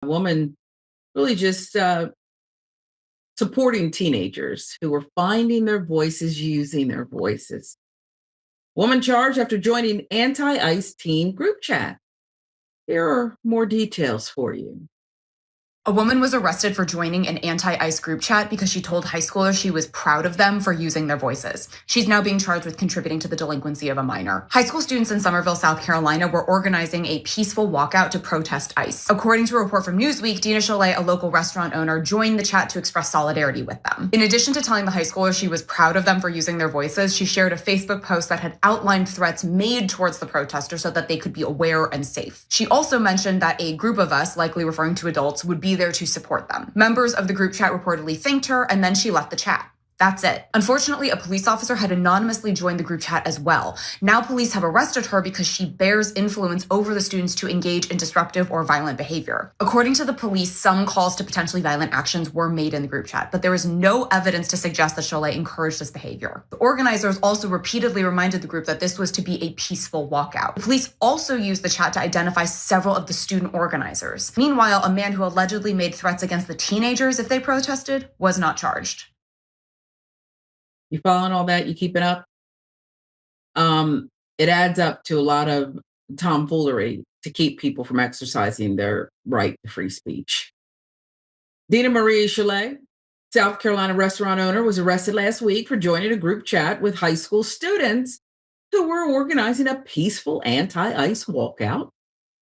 A woman really just supporting teenagers who were finding their voices using their voices. Woman charged after joining anti-ICE teen group chat. Here are more details for you. A woman was arrested for joining an anti-ICE group chat because she told high schoolers she was proud of them for using their voices. She's now being charged with contributing to the delinquency of a minor. High school students in Somerville, South Carolina were organizing a peaceful walkout to protest ICE. According to a report from Newsweek, Dina Cholet, a local restaurant owner, joined the chat to express solidarity with them. In addition to telling the high schoolers she was proud of them for using their voices, she shared a Facebook post that had outlined threats made towards the protesters so that they could be aware and safe. She also mentioned that a group of us, likely referring to adults, would be there to support them. Members of the group chat reportedly thanked her, and then she left the chat. That's it. Unfortunately, a police officer had anonymously joined the group chat as well. Now police have arrested her because she bears influence over the students to engage in disruptive or violent behavior. According to the police, some calls to potentially violent actions were made in the group chat, but there is no evidence to suggest that Cholet encouraged this behavior. The organizers also repeatedly reminded the group that this was to be a peaceful walkout. The police also used the chat to identify several of the student organizers. Meanwhile, a man who allegedly made threats against the teenagers if they protested was not charged. You following all that? You keeping up? It adds up to a lot of tomfoolery to keep people from exercising their right to free speech. Dina Marie Cholet, South Carolina restaurant owner, was arrested last week for joining a group chat with high school students who were organizing a peaceful anti-ICE walkout.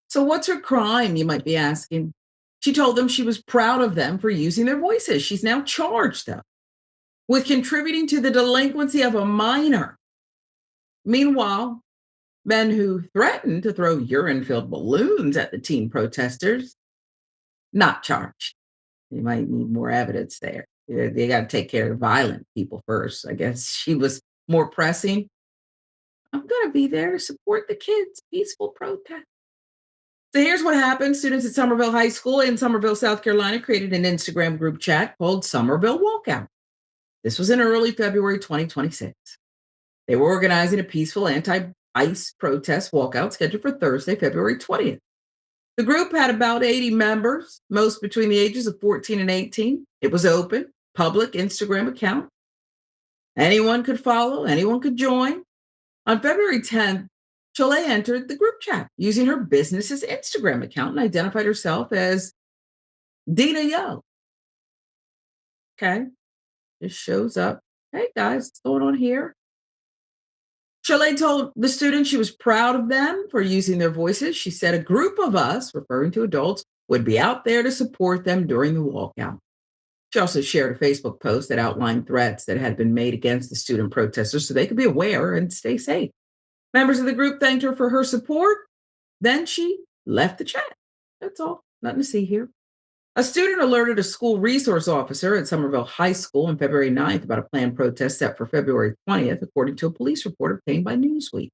So what's her crime, you might be asking? She told them she was proud of them for using their voices. She's now charged, though, with contributing to the delinquency of a minor. Meanwhile, men who threatened to throw urine-filled balloons at the teen protesters, not charged. They might need more evidence there. They got to take care of violent people first. I guess she was more pressing. I'm going to be there to support the kids' peaceful protest. So here's what happened. Students at Somerville High School in Somerville, South Carolina, created an Instagram group chat called Somerville Walkout. This was in early February 2026. They were organizing a peaceful anti-ICE protest walkout scheduled for Thursday, February 20th. The group had about 80 members, most between the ages of 14 and 18. It was open, public Instagram account. Anyone could follow, anyone could join. On February 10th, Cholet entered the group chat using her business's Instagram account and identified herself as Dina Yo. Okay. Just shows up. Hey guys, what's going on here? Cholet told the students she was proud of them for using their voices. She said a group of us, referring to adults, would be out there to support them during the walkout. She also shared a Facebook post that outlined threats that had been made against the student protesters so they could be aware and stay safe. Members of the group thanked her for her support. Then she left the chat. That's all. Nothing to see here. A student alerted a school resource officer at Somerville High School on February 9th about a planned protest set for February 20th, according to a police report obtained by Newsweek.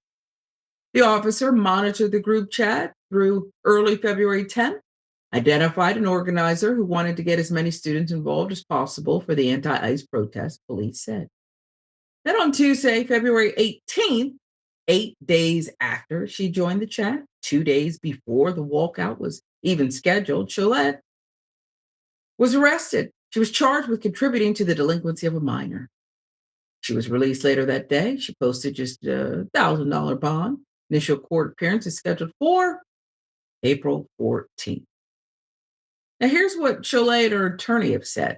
The officer monitored the group chat through early February 10th, identified an organizer who wanted to get as many students involved as possible for the anti-ICE protest, police said. Then on Tuesday, February 18th, 8 days after she joined the chat, 2 days before the walkout was even scheduled, Cholet was arrested. She was charged with contributing to the delinquency of a minor. She was released later that day. She posted just a $1,000 bond. Initial court appearance is scheduled for April 14th. Now, here's what Cholet and her attorney have said.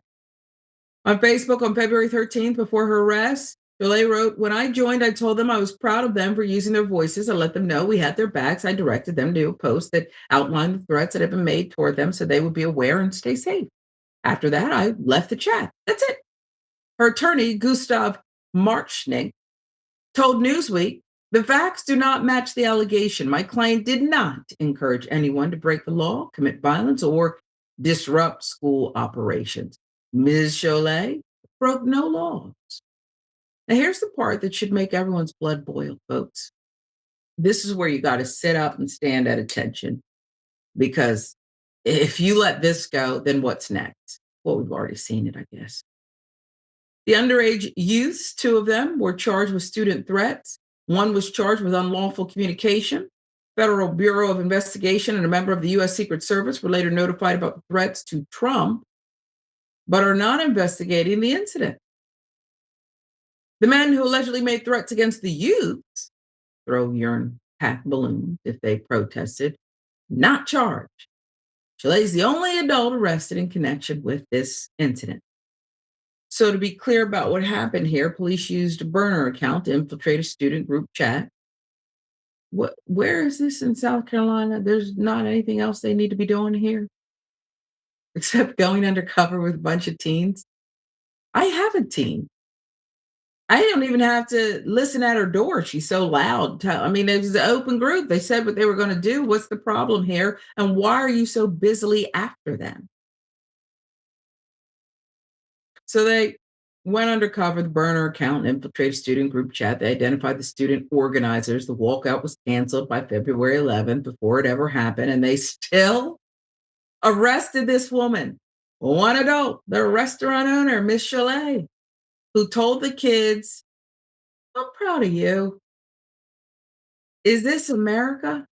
On Facebook on February 13th, before her arrest, Cholet wrote, "When I joined, I told them I was proud of them for using their voices. I let them know we had their backs. I directed them to a post that outlined the threats that had been made toward them so they would be aware and stay safe. After that, I left the chat. That's it." Her attorney, Gustav Marchnik, told Newsweek, "The facts do not match the allegation. My client did not encourage anyone to break the law, commit violence, or disrupt school operations. Ms. Cholet broke no laws." Now, here's the part that should make everyone's blood boil, folks. This is where you got to sit up and stand at attention, because if you let this go, then what's next? Well, we've already seen it, I guess. The underage youths, 2 of them, were charged with student threats. One was charged with unlawful communication. Federal Bureau of Investigation and a member of the U.S. Secret Service were later notified about the threats to Trump, but are not investigating the incident. The men who allegedly made threats against the youths, throw urine packed balloons if they protested, not charged. Chile is the only adult arrested in connection with this incident. So, to be clear about what happened here, police used a burner account to infiltrate a student group chat. Where is this in South Carolina? There's not anything else they need to be doing here except going undercover with a bunch of teens. I have a teen. I don't even have to listen at her door. She's so loud. I mean, it was an open group. They said what they were going to do. What's the problem here? And why are you so busily after them? So they went undercover, the burner account, and infiltrated student group chat. They identified the student organizers. The walkout was canceled by February 11th before it ever happened. And they still arrested this woman, one adult, the restaurant owner, Miss Chalet, who told the kids, I'm proud of you. Is this America?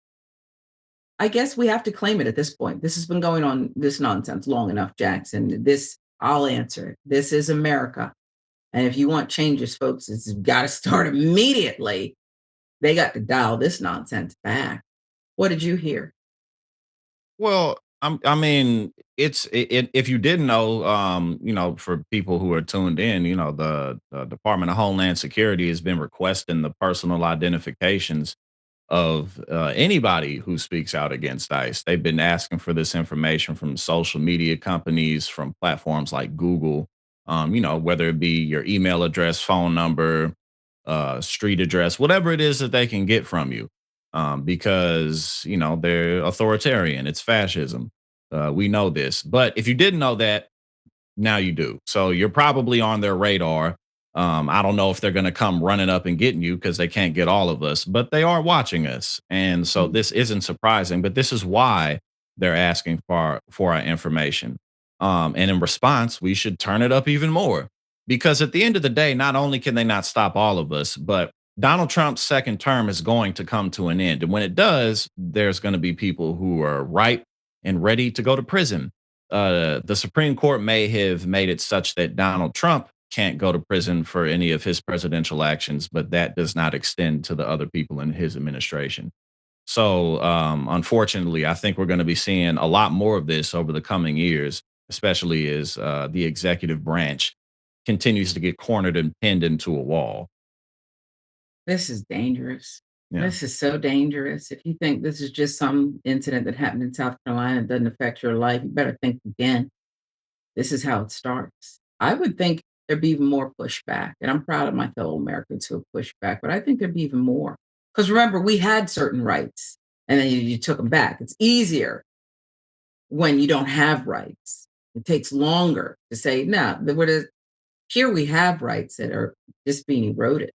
I guess we have to claim it at this point. This has been going on, this nonsense, long enough, Jackson. This, I'll answer it. This is America. And if you want changes, folks, it's got to start immediately. They got to dial this nonsense back. What did you hear? Well, I mean, if you didn't know, for people who are tuned in, the Department of Homeland Security has been requesting the personal identifications of anybody who speaks out against ICE. They've been asking for this information from social media companies, from platforms like Google, whether it be your email address, phone number, street address, whatever it is that they can get from you, because, they're authoritarian. It's fascism. We know this. But if you didn't know that, now you do. So you're probably on their radar. I don't know if they're going to come running up and getting you because they can't get all of us, but they are watching us. And so Mhm. this isn't surprising, but this is why they're asking for our information. And in response, we should turn it up even more because at the end of the day, not only can they not stop all of us, but Donald Trump's second term is going to come to an end. And when it does, there's going to be people who are ripe and ready to go to prison. The Supreme Court may have made it such that Donald Trump can't go to prison for any of his presidential actions, but that does not extend to the other people in his administration. So, unfortunately, I think we're going to be seeing a lot more of this over the coming years, especially as the executive branch continues to get cornered and pinned into a wall. This is dangerous. Yeah. This is so dangerous. If you think this is just some incident that happened in South Carolina and doesn't affect your life, you better think again. This is how it starts. I would think there'd be even more pushback, and I'm proud of my fellow Americans who have pushed back, but I think there'd be even more. Because remember, we had certain rights, and then you took them back. It's easier when you don't have rights. It takes longer to say, no, here we have rights that are just being eroded.